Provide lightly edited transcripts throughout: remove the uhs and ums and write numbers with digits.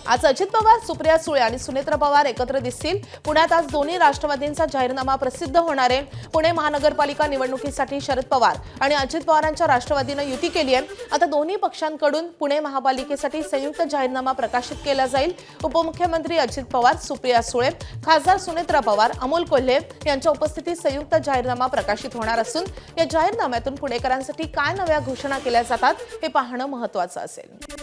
आज अजित पवार, सुप्रिया सुळे आणि सुनेत्रा पवार एकत्र दिसतील. पुण्यात आज दोन्ही राष्ट्रवादींचा जाहीरनामा प्रसिद्ध होणार आहे. पुणे महानगरपालिका निवडणुकीसाठी शरद पवार आणि अजित पवारांच्या राष्ट्रवादीनं युती केली आहे. आता दोन्ही पक्षांकडून पुणे महापालिकेसाठी संयुक्त जाहीरनामा प्रकाशित केला जाईल. उपमुख्यमंत्री अजित पवार, सुप्रिया सुळे, खासदार सुनेत्रा पवार, अमोल कोल्हे यांच्या उपस्थितीत संयुक्त जाहीरनामा प्रकाशित होणार असून या जाहीरनाम्यातून पुणेकरांसाठी काय नव्या घोषणा केल्या जातात हे पाहणं महत्त्वाचं असेल.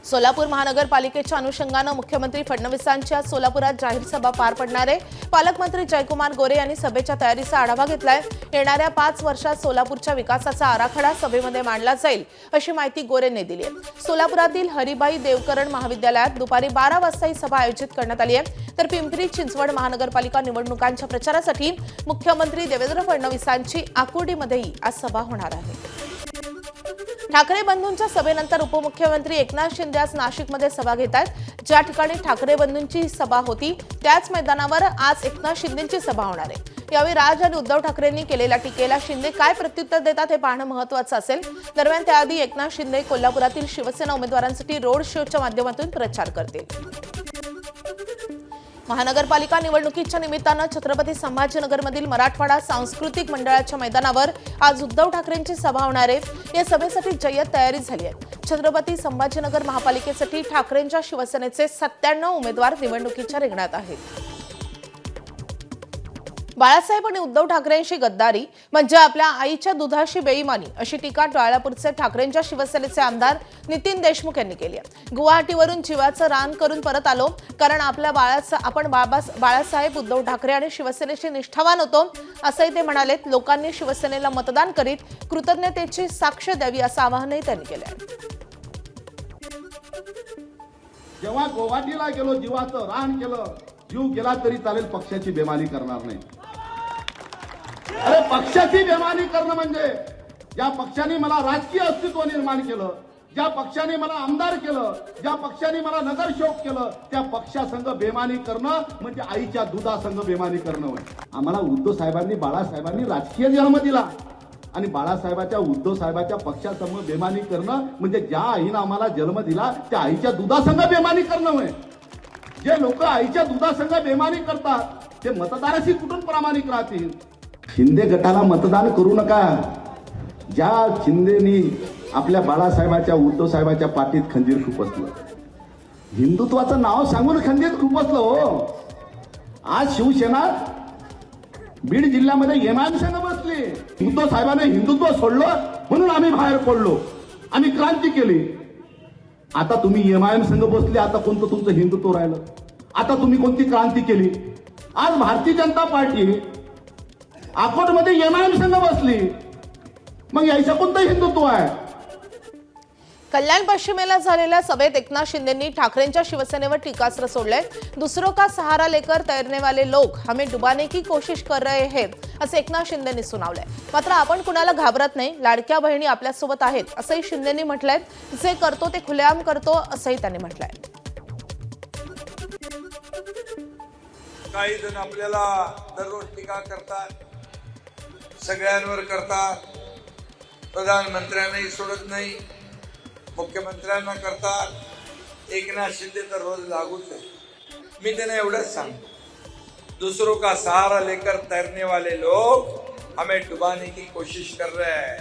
सोलापूर महानगरपालिकेच्या अनुषंगानं मुख्यमंत्री फडणवीसांची आज सोलापुरात जाहीर सभा पार पडणार आहे. पालकमंत्री जयकुमार गोरे यांनी सभेच्या तयारीचा आढावा घेतलाय. येणाऱ्या 5 वर्षात सोलापूरच्या विकासाचा आराखडा सभेमध्ये मांडला जाईल अशी माहिती गोरेंनी दिली आहे. सोलापुरातील हरिभाई देवकरण महाविद्यालयात दुपारी 12 वाजता ही सभा आयोजित करण्यात आली आहे. तर पिंपरी चिंचवड महानगरपालिका निवडणुकांच्या प्रचारासाठी मुख्यमंत्री देवेंद्र फडणवीसांची आकुर्डीमध्येही आज सभा होणार आहे. ठाकरे बंधूंच्या सभेनंतर उपमुख्यमंत्री एकनाथ शिंदे आज नाशिकमध्ये सभा घेत आहेत. ज्या ठिकाणी ठाकरे बंधूंची सभा होती त्याच मैदानावर आज एकनाथ शिंदेंची सभा होणार आहे. यावेळी राज आणि उद्धव ठाकरेंनी केलेल्या टीकेला शिंदे काय प्रत्युत्तर देतात हे पाहणं महत्त्वाचं असेल. दरम्यान त्याआधी एकनाथ शिंदे कोल्हापुरातील शिवसेना उमेदवारांसाठी रोड शोच्या माध्यमातून प्रचार करतील. महानगरपालिका निवडणुकीच्या निमित्तानं छत्रपती संभाजीनगरमधील मराठवाडा सांस्कृतिक मंडळाच्या मैदानावर आज उद्धव ठाकरेंची सभा होणार आहे. या सभेसाठी जय्यत तयारी झाली आहे. छत्रपती संभाजीनगर महापालिकेसाठी ठाकरेंच्या शिवसेनेचे 97 उमेदवार निवडणुकीच्या रिंगणात आहेत. बाळासाहेब आणि उद्धव ठाकरेंशी गद्दारी म्हणजे आपल्या आईच्या दुधाशी बेईमानी अशी टीका डोळ्यापूरचे ठाकरेंच्या शिवसेनेचे आमदार नितीन देशमुख यांनी केली आहे. गुवाहाटीवरून जीवाचं रान करून परत आलो कारण आपल्या बाळासाहेब उद्धव ठाकरे आणि शिवसेनेशी निष्ठावान होतो असंही ते म्हणाले. लोकांनी शिवसेनेला मतदान करीत कृतज्ञतेची साक्ष द्यावी असं आवाहनही त्यांनी केलं आहे. जेव्हा गुवाहाटीला गेलो जीवाचं रान केलं, जीव गेला तरी चालेल, पक्षाची बेमानी करणार नाही. अरे पक्षाची बेमानी करणं म्हणजे ज्या पक्षाने मला राजकीय अस्तित्व निर्माण केलं, ज्या पक्षाने मला आमदार केलं, ज्या पक्षाने मला नगरसेवक केलं, त्या पक्षासंग बेमानी करणं म्हणजे आईच्या दुधासंग बेमानी करणं होय. आम्हाला उद्धव साहेबांनी, बाळासाहेबांनी राजकीय जन्म दिला आणि बाळासाहेबाच्या, उद्धव साहेबाच्या पक्षासमोर बेमानी करणं म्हणजे ज्या आईनं आम्हाला जन्म दिला त्या आईच्या दुधासंग बेमानी करणं होय. जे लोक आईच्या दुधासंग बेमानी करतात ते मतदाराशी कुठून प्रामाणिक राहतील. शिंदे गटाला मतदान करू नका. ज्या शिंदेनी आपल्या बाळासाहेबाच्या, उद्धव साहेबाच्या पाठीत खंजीर खुपसलं, हिंदुत्वाचं नाव सांगून खंजीर खुपसलं हो. आज शिवसेना बीड जिल्ह्यामध्ये एमआयएम संघ बसली. उद्धव साहेबांनी हिंदुत्व सोडलं म्हणून आम्ही बाहेर पडलो, आम्ही क्रांती केली. आता तुम्ही एमआयएम संघ बसले, आता कोणतं तुमचं हिंदुत्व राहिलं? आता तुम्ही कोणती क्रांती केली? आज भारतीय जनता पार्टी अकोटमध्ये एमआयएम संघ बसली, मग यायचं कोणतं हिंदुत्व आहे? कल्याण पश्चिमेला झालेल्या सभेत एकनाथ शिंदेंनी ठाकरेंच्या शिवसेनेवर टीकास्त्र सोडलंय. दुसरों का सहारा लेकर तैरने वाले लोग हमें डुबाने की कोशिश कर रहे हैं असं एकनाथ शिंदेंनी सुनावलंय. मात्र आपण कुणाला घाबरत नाही, लाडक्या बहिणी आपल्यासोबत आहेत असंही शिंदेंनी म्हटलंय. जे करतो ते खुलेआम करतो असंही त्यांनी म्हटलंय. काही जण आपल्याला दररोज टीका करतात, सगळ्यांवर करतात. प्रधानमंत्र्यांनाही सोडत नाही, मुख्यमंत्र्यांना करतात. एकनाथ शिंदे तर रोज लागूच आहे. मी त्यांना एवढंच सांगतो, दूसरों का सहारा लेकर तैरने वाले लोग हमें डुबाने की कोशिश कर रहे हैं.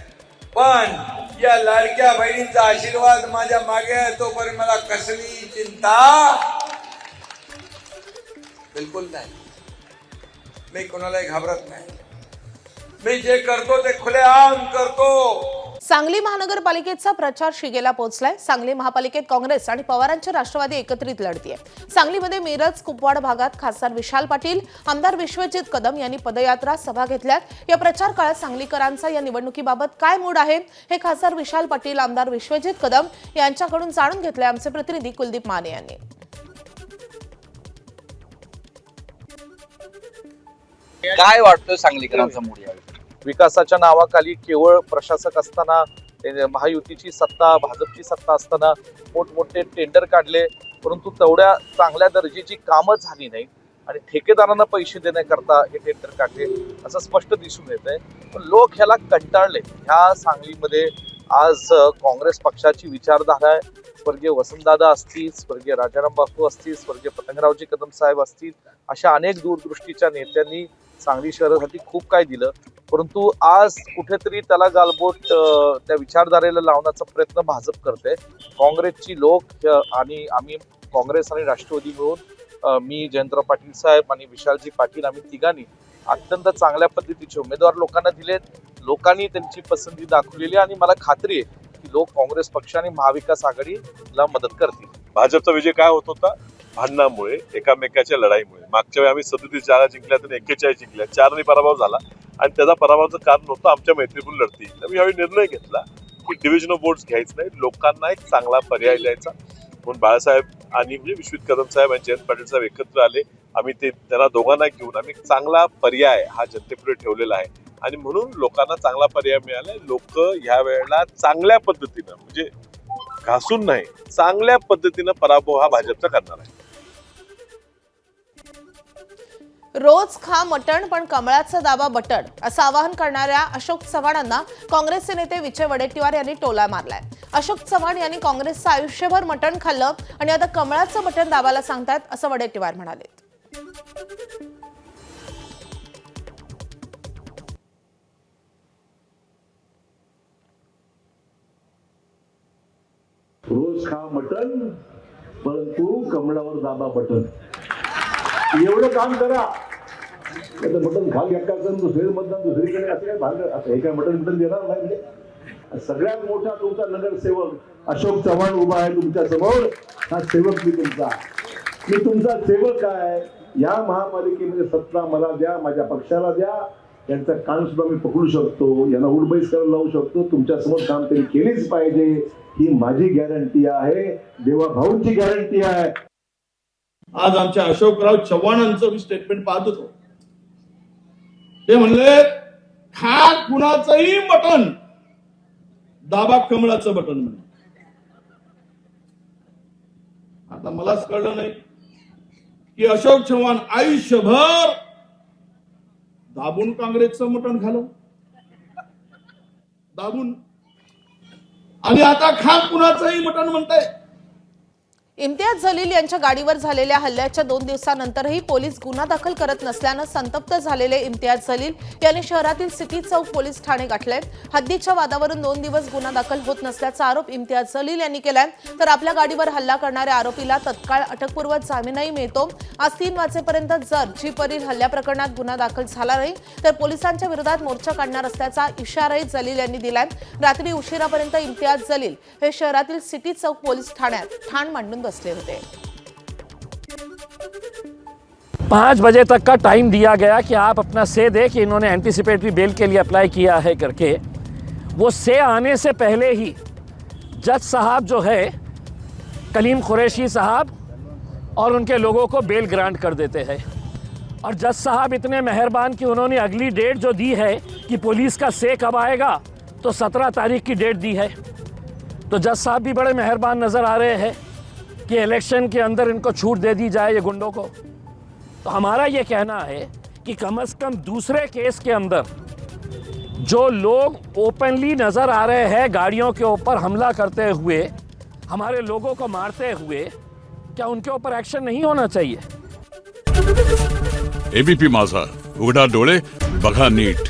पण या लाडक्या बहिणींचा आशीर्वाद माझ्या मागे आहे तोपर्यंत मला कसली चिंता बिलकुल नाही. मी कोणालाही घाबरत नाही. मी जे करतो ते खुलेआम करतो. सांगली महानगरपालिकेचा प्रचार शिगेला पोहोचलाय. सांगली महापालिकेत काँग्रेस आणि पवारांची राष्ट्रवादी एकत्रित लढतीये. सांगलीमध्ये मिरज, कुपवाड भागात खासदार विशाल पाटील, आमदार विश्वजित कदम यांनी पदयात्रा, सभा घेतल्यात. या प्रचार काळात सांगलीकरांचा या निवडणुकीबाबत काय मूड आहे हे खासदार विशाल पाटील, आमदार विश्वजित कदम यांच्याकडून जाणून घेतलंय आमचे प्रतिनिधी कुलदीप माने यांनी. काय वाटतं सांगलीकरांचा मूड यावेळी? विकासाच्या नावाखाली केवळ प्रशासक असताना, महायुतीची सत्ता, भाजपची सत्ता असताना मोठमोठे टेंडर काढले, परंतु तेवढ्या चांगल्या दर्जाची कामं झाली नाही आणि ठेकेदारांना पैसे देण्याकरता हे टेंडर काढले असं स्पष्ट दिसून येत आहे. पण लोक ह्याला कंटाळले. ह्या सांगलीमध्ये आज काँग्रेस पक्षाची विचारधारा आहे, स्वर्गीय वसंतदादा असतील, स्वर्गीय राजाराम बापू असतील, स्वर्गीय पतंगरावजी कदम साहेब असतील, अशा अनेक दूरदृष्टीच्या नेत्यांनी सांगली शहरासाठी खूप काय दिलं. परंतु आज कुठेतरी त्याला गालबोट त्या विचारधारेला लावण्याचा प्रयत्न भाजप करते. काँग्रेसची लोक आणि आम्ही काँग्रेस आणि राष्ट्रवादी मिळून मी जयंतराव पाटील साहेब आणि विशालजी पाटील आम्ही तिघांनी अत्यंत चांगल्या पद्धतीचे उमेदवार लोकांना दिलेत. लोकांनी त्यांची पसंती दाखवलेली आणि मला खात्री आहे की लोक काँग्रेस पक्ष आणि महाविकास आघाडीला मदत करतील. भाजपचा विजय काय होत होता? भांडणामुळे, एकामेकाच्या लढाईमुळे. मागच्या वेळी आम्ही 37 जागा जिंकल्या तर 41 जिंकल्या, 4 पराभव झाला आणि त्याचा पराभवाचं कारण होतं आमच्या मैत्रीपूर्ण लढती. तर मी यावेळी निर्णय घेतला की डिव्हिजन ऑफ बोर्ड्स घ्यायचं नाही, लोकांना एक चांगला पर्याय द्यायचा. म्हणून बाळासाहेब आणि म्हणजे विश्वित कदम साहेब आणि जयंत पाटील साहेब एकत्र आले. आम्ही त्यांना दोघांना घेऊन आम्ही चांगला पर्याय हा जनतेपुढे ठेवलेला आहे आणि म्हणून लोकांना चांगला पर्याय मिळाला. लोक ह्या वेळेला चांगल्या पद्धतीनं म्हणजे घासून नाही, चांगल्या पद्धतीनं पराभव हा भाजपचा करणार आहे. रोज खा मटण पण कमळाचं दाबा बटण असं आवाहन करणाऱ्या अशोक चव्हाणांना काँग्रेसचे नेते विजय वडेट्टीवार यांनी टोला मारलाय. अशोक चव्हाण यांनी काँग्रेसचं आयुष्यभर मटण खाल्लं आणि आता कमळाचं बटण दाबायला सांगतायत असं वडेट्टीवार म्हणाले. रोज खा मटण परंतु कमळावर दाबा बटन. एवढं काम करा. मटण खा एकाचं दुसरे मतदान दुसरीकडे असं काय भाग असं हे काय मटण देणार नाही. म्हणजे सगळ्यात मोठा तुमचा नगरसेवक अशोक चव्हाण उभा आहे तुमच्या समोर. हा सेवक मी तुमचा सेवक आहे. या महापालिकेमध्ये सत्ता मला द्या, माझ्या पक्षाला द्या. यांचा कान सुद्धा मी पकडू शकतो, यांना उडबैस करायला लावू शकतो. तुमच्या समोर काम तरी केलीच पाहिजे ही माझी गॅरंटी आहे, देवा भाऊंची गॅरंटी आहे. आज आमच्या अशोकराव चव्हाणांचं मी स्टेटमेंट पाहत होतो. ते म्हणले खा कुणाचंही मटण दाबा कमळाचं बटन म्हणे. आता मलाच कळलं नाही की अशोक चव्हाण आयुष्यभर दाबून काँग्रेसचं मटण खालो, दाबून, आणि आता खा कुणाचंही मटण म्हणताय. इम्तियाज जलील यांच्या गाडीवर झालेल्या हल्ल्याच्या 2 दिवसानंतरही पोलीस गुन्हा दाखल करत नसल्यानं संतप्त झालेले इम्तियाज जलील यांनी शहरातील सिटी चौक पोलीस ठाणे गाठले. हद्दीच्या वादावरून 2 दिवस गुन्हा दाखल होत नसल्याचा आरोप इम्तियाज जलील यांनी केलाय. तर आपल्या गाडीवर हल्ला करणाऱ्या आरोपीला तत्काळ अटकपूर्व जामीनही मिळतो. आज 3 वाजेपर्यंत जर जीपवरील हल्ल्या प्रकरणात गुन्हा दाखल झाला नाही तर पोलिसांच्या विरोधात मोर्चा काढणार असल्याचा इशाराही जलील यांनी दिलाय. रात्री उशिरापर्यंत इम्तियाज जलील हे शहरातील सिटी चौक पोलीस ठाण्यात ठाण मांडून बसले होते. 5 बजे तक का टाइम दिया गया कि आप अपना से दे कि इन्होंने एंटीसिपेटरी बेल के लिए अप्लाई किया है करके. वो से आने से पहले ही जज साहब जो है कलीम कुरैशी साहब और उनके लोगों को बेल ग्रांट कर देते हैं. और जज साहब इतने मेहरबान कि उन्होंने अगली डेट जो दी है कि पुलिस का से कब आएगा तो 17 तारीख की डेट दी है. तो जज साहब भी बड़े मेहरबान नज़र आ रहे हैं कि इलेक्शन के अंदर इनको छूट दे दी जाए ये गुंडों को. तो हमारा ये कहना है कि कम से कम दूसरे केस के अंदर जो लोग ओपनली नज़र आ रहे हैं गाड़ियों के ऊपर हमला करते हुए, हमारे लोगों को मारते हुए, क्या उनके ऊपर एक्शन नहीं होना चाहिए? एबीपी माझा, उघडा डोळे बघा नीट.